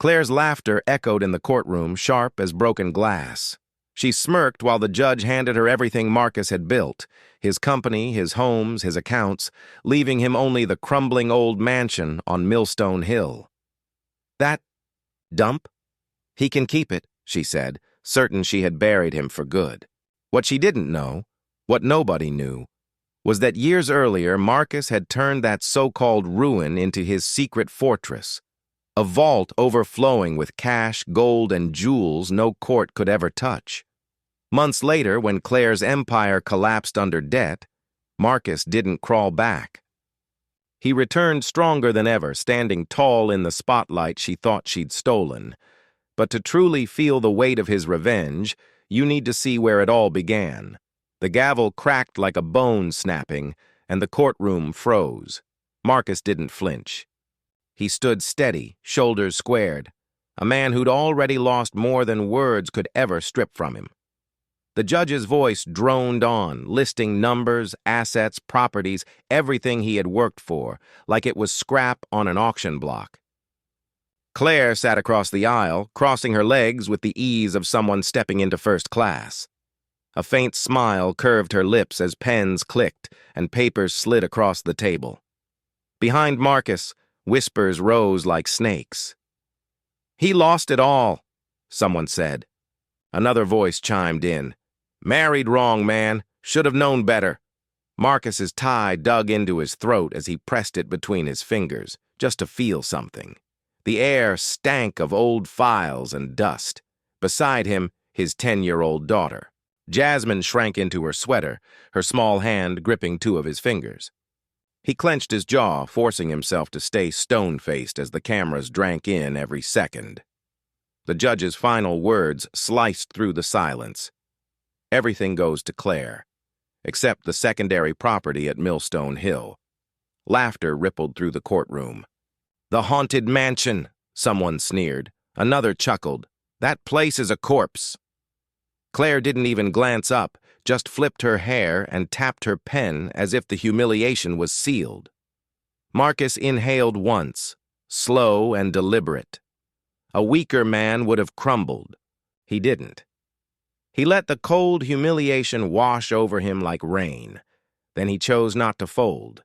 Claire's laughter echoed in the courtroom, sharp as broken glass. She smirked while the judge handed her everything Marcus had built, his company, his homes, his accounts, leaving him only the crumbling old mansion on Millstone Hill. "That dump? He can keep it," she said, certain she had buried him for good. What she didn't know, what nobody knew, was that years earlier Marcus had turned that so-called ruin into his secret fortress, a vault overflowing with cash, gold, and jewels no court could ever touch. Months later, when Claire's empire collapsed under debt, Marcus didn't crawl back. He returned stronger than ever, standing tall in the spotlight she thought she'd stolen. But to truly feel the weight of his revenge, you need to see where it all began. The gavel cracked like a bone snapping, and the courtroom froze. Marcus didn't flinch. He stood steady, shoulders squared, a man who'd already lost more than words could ever strip from him. The judge's voice droned on, listing numbers, assets, properties, everything he had worked for, like it was scrap on an auction block. Claire sat across the aisle, crossing her legs with the ease of someone stepping into first class. A faint smile curved her lips as pens clicked and papers slid across the table. Behind Marcus, whispers rose like snakes. "He lost it all," someone said. Another voice chimed in. "Married wrong, man. Should have known better." Marcus's tie dug into his throat as he pressed it between his fingers, just to feel something. The air stank of old files and dust. Beside him, his 10-year-old daughter. Jasmine shrank into her sweater, her small hand gripping two of his fingers. He clenched his jaw, forcing himself to stay stone-faced as the cameras drank in every second. The judge's final words sliced through the silence. Everything goes to Claire, except the secondary property at Millstone Hill. Laughter rippled through the courtroom. "The haunted mansion," someone sneered. Another chuckled. "That place is a corpse." Claire didn't even glance up, just flipped her hair and tapped her pen as if the humiliation was sealed. Marcus inhaled once, slow and deliberate. A weaker man would have crumbled. He didn't. He let the cold humiliation wash over him like rain. Then he chose not to fold.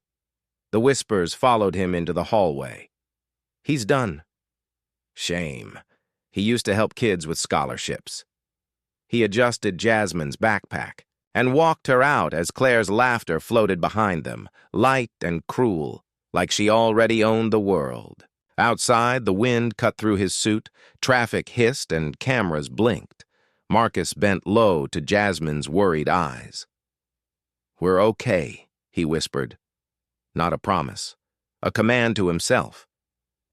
The whispers followed him into the hallway. "He's done." Shame. He used to help kids with scholarships. He adjusted Jasmine's backpack and walked her out as Claire's laughter floated behind them, light and cruel, like she already owned the world. Outside, the wind cut through his suit, traffic hissed, and cameras blinked. Marcus bent low to Jasmine's worried eyes. "We're okay," he whispered. Not a promise. A command to himself.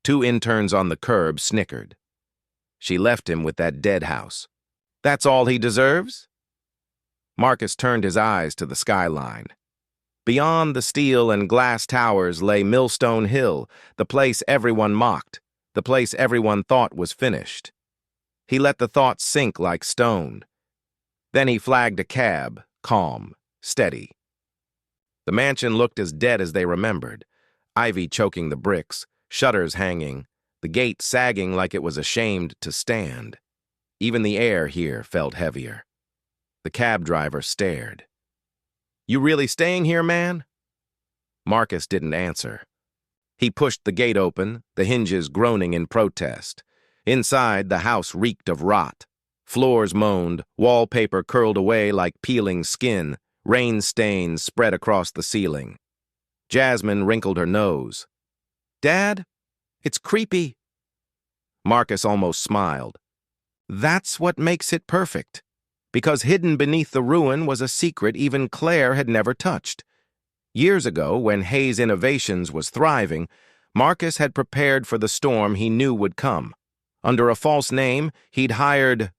Two interns on the curb snickered. She left him with that dead house. That's all he deserves? Marcus turned his eyes to the skyline. Beyond the steel and glass towers lay Millstone Hill, the place everyone mocked, the place everyone thought was finished. He let the thought sink like stone. Then he flagged a cab, calm, steady. The mansion looked as dead as they remembered, ivy choking the bricks, shutters hanging, the gate sagging like it was ashamed to stand. Even the air here felt heavier. The cab driver stared. "You really staying here, man?" Marcus didn't answer. He pushed the gate open, the hinges groaning in protest. Inside, the house reeked of rot. Floors moaned, wallpaper curled away like peeling skin, rain stains spread across the ceiling. Jasmine wrinkled her nose. "Dad, it's creepy." Marcus almost smiled. That's what makes it perfect. Because hidden beneath the ruin was a secret even Claire had never touched. Years ago, when Hayes Innovations was thriving, Marcus had prepared for the storm he knew would come. Under a false name, he'd hired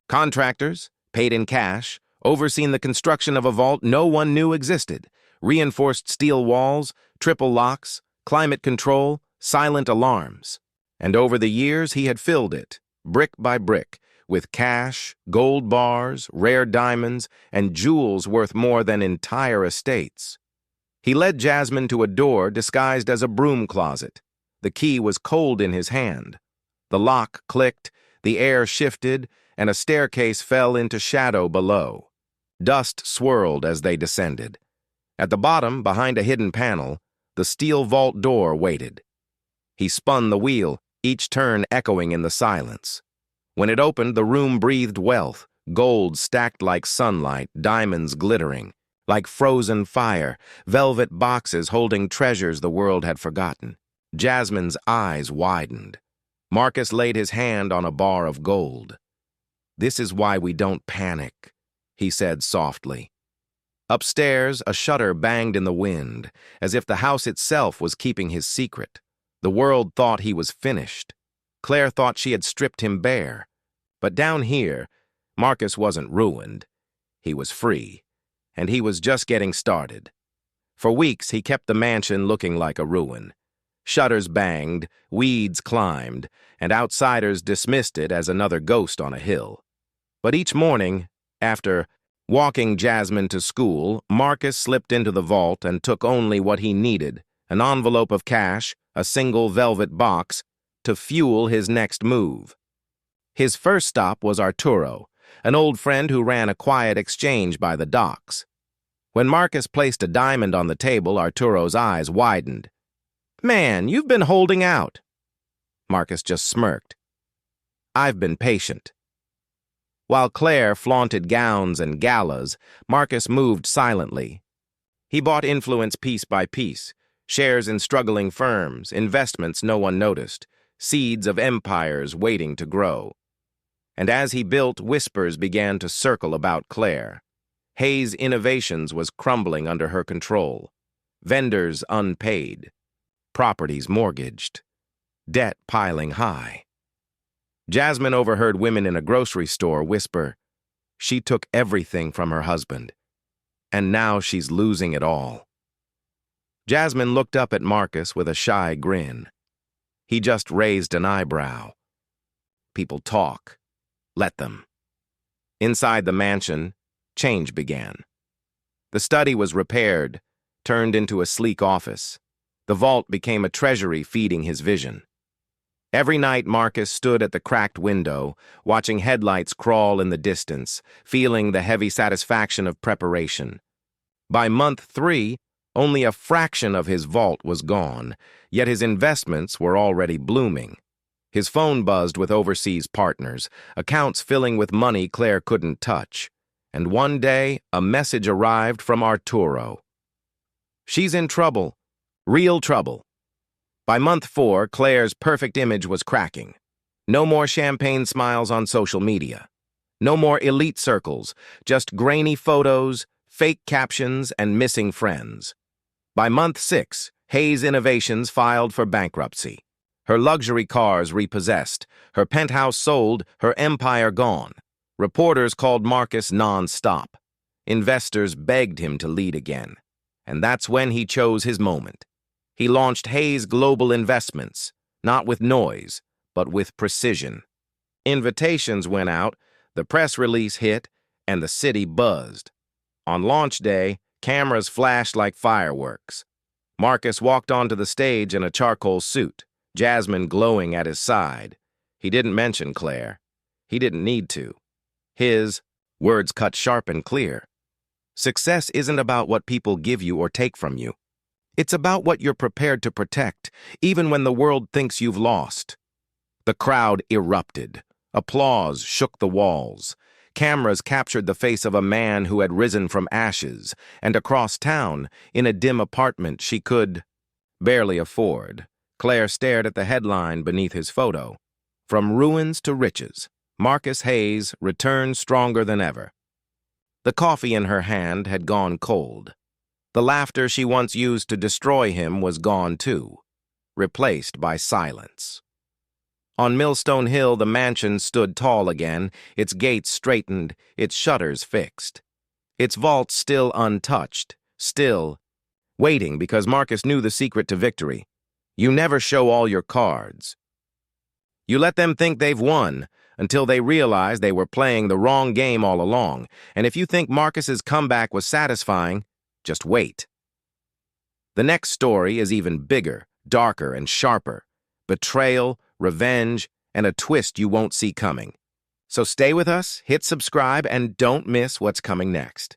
contractors, paid in cash, overseen the construction of a vault no one knew existed, reinforced steel walls, triple locks, climate control, silent alarms. And over the years, he had filled it, brick by brick, with cash, gold bars, rare diamonds, and jewels worth more than entire estates. He led Jasmine to a door disguised as a broom closet. The key was cold in his hand. The lock clicked, the air shifted, and a staircase fell into shadow below. Dust swirled as they descended. At the bottom, behind a hidden panel, the steel vault door waited. He spun the wheel, each turn echoing in the silence. When it opened, the room breathed wealth, gold stacked like sunlight, diamonds glittering. Like frozen fire, velvet boxes holding treasures the world had forgotten. Jasmine's eyes widened. Marcus laid his hand on a bar of gold. "This is why we don't panic," he said softly. Upstairs, a shutter banged in the wind, as if the house itself was keeping his secret. The world thought he was finished. Claire thought she had stripped him bare. But down here, Marcus wasn't ruined. He was free. And he was just getting started. For weeks, he kept the mansion looking like a ruin. Shutters banged, weeds climbed, and outsiders dismissed it as another ghost on a hill. But each morning, after walking Jasmine to school, Marcus slipped into the vault and took only what he needed, an envelope of cash, a single velvet box, to fuel his next move. His first stop was Arturo, an old friend who ran a quiet exchange by the docks. When Marcus placed a diamond on the table, Arturo's eyes widened. "Man, you've been holding out." Marcus just smirked. "I've been patient." While Claire flaunted gowns and galas, Marcus moved silently. He bought influence piece by piece, shares in struggling firms, investments no one noticed, seeds of empires waiting to grow. And as he built, whispers began to circle about Claire. Hayes Innovations was crumbling under her control. Vendors unpaid. Properties mortgaged. Debt piling high. Jasmine overheard women in a grocery store whisper, "She took everything from her husband, and now she's losing it all." Jasmine looked up at Marcus with a shy grin. He just raised an eyebrow. People talk. Let them. Inside the mansion, change began. The study was repaired, turned into a sleek office. The vault became a treasury feeding his vision. Every night Marcus stood at the cracked window, watching headlights crawl in the distance, feeling the heavy satisfaction of preparation. By month 3, only a fraction of his vault was gone, yet his investments were already blooming. His phone buzzed with overseas partners, accounts filling with money Claire couldn't touch. And one day, a message arrived from Arturo. "She's in trouble. Real trouble." By month 4, Claire's perfect image was cracking. No more champagne smiles on social media. No more elite circles, just grainy photos, fake captions, and missing friends. By month 6, Hayes Innovations filed for bankruptcy. Her luxury cars repossessed, her penthouse sold, her empire gone. Reporters called Marcus non-stop. Investors begged him to lead again. And that's when he chose his moment. He launched Hayes Global Investments, not with noise, but with precision. Invitations went out, the press release hit, and the city buzzed. On launch day, cameras flashed like fireworks. Marcus walked onto the stage in a charcoal suit, Jasmine glowing at his side. He didn't mention Claire. He didn't need to. His words cut sharp and clear. Success isn't about what people give you or take from you. It's about what you're prepared to protect, even when the world thinks you've lost. The crowd erupted. Applause shook the walls. Cameras captured the face of a man who had risen from ashes, and across town, in a dim apartment she could barely afford, Claire stared at the headline beneath his photo. From ruins to riches, Marcus Hayes returned stronger than ever. The coffee in her hand had gone cold. The laughter she once used to destroy him was gone too, replaced by silence. On Millstone Hill, the mansion stood tall again, its gates straightened, its shutters fixed. Its vault still untouched, still waiting because Marcus knew the secret to victory. You never show all your cards. You let them think they've won until they realize they were playing the wrong game all along, and if you think Marcus's comeback was satisfying, just wait. The next story is even bigger, darker, and sharper. Betrayal, revenge, and a twist you won't see coming. So stay with us, hit subscribe, and don't miss what's coming next.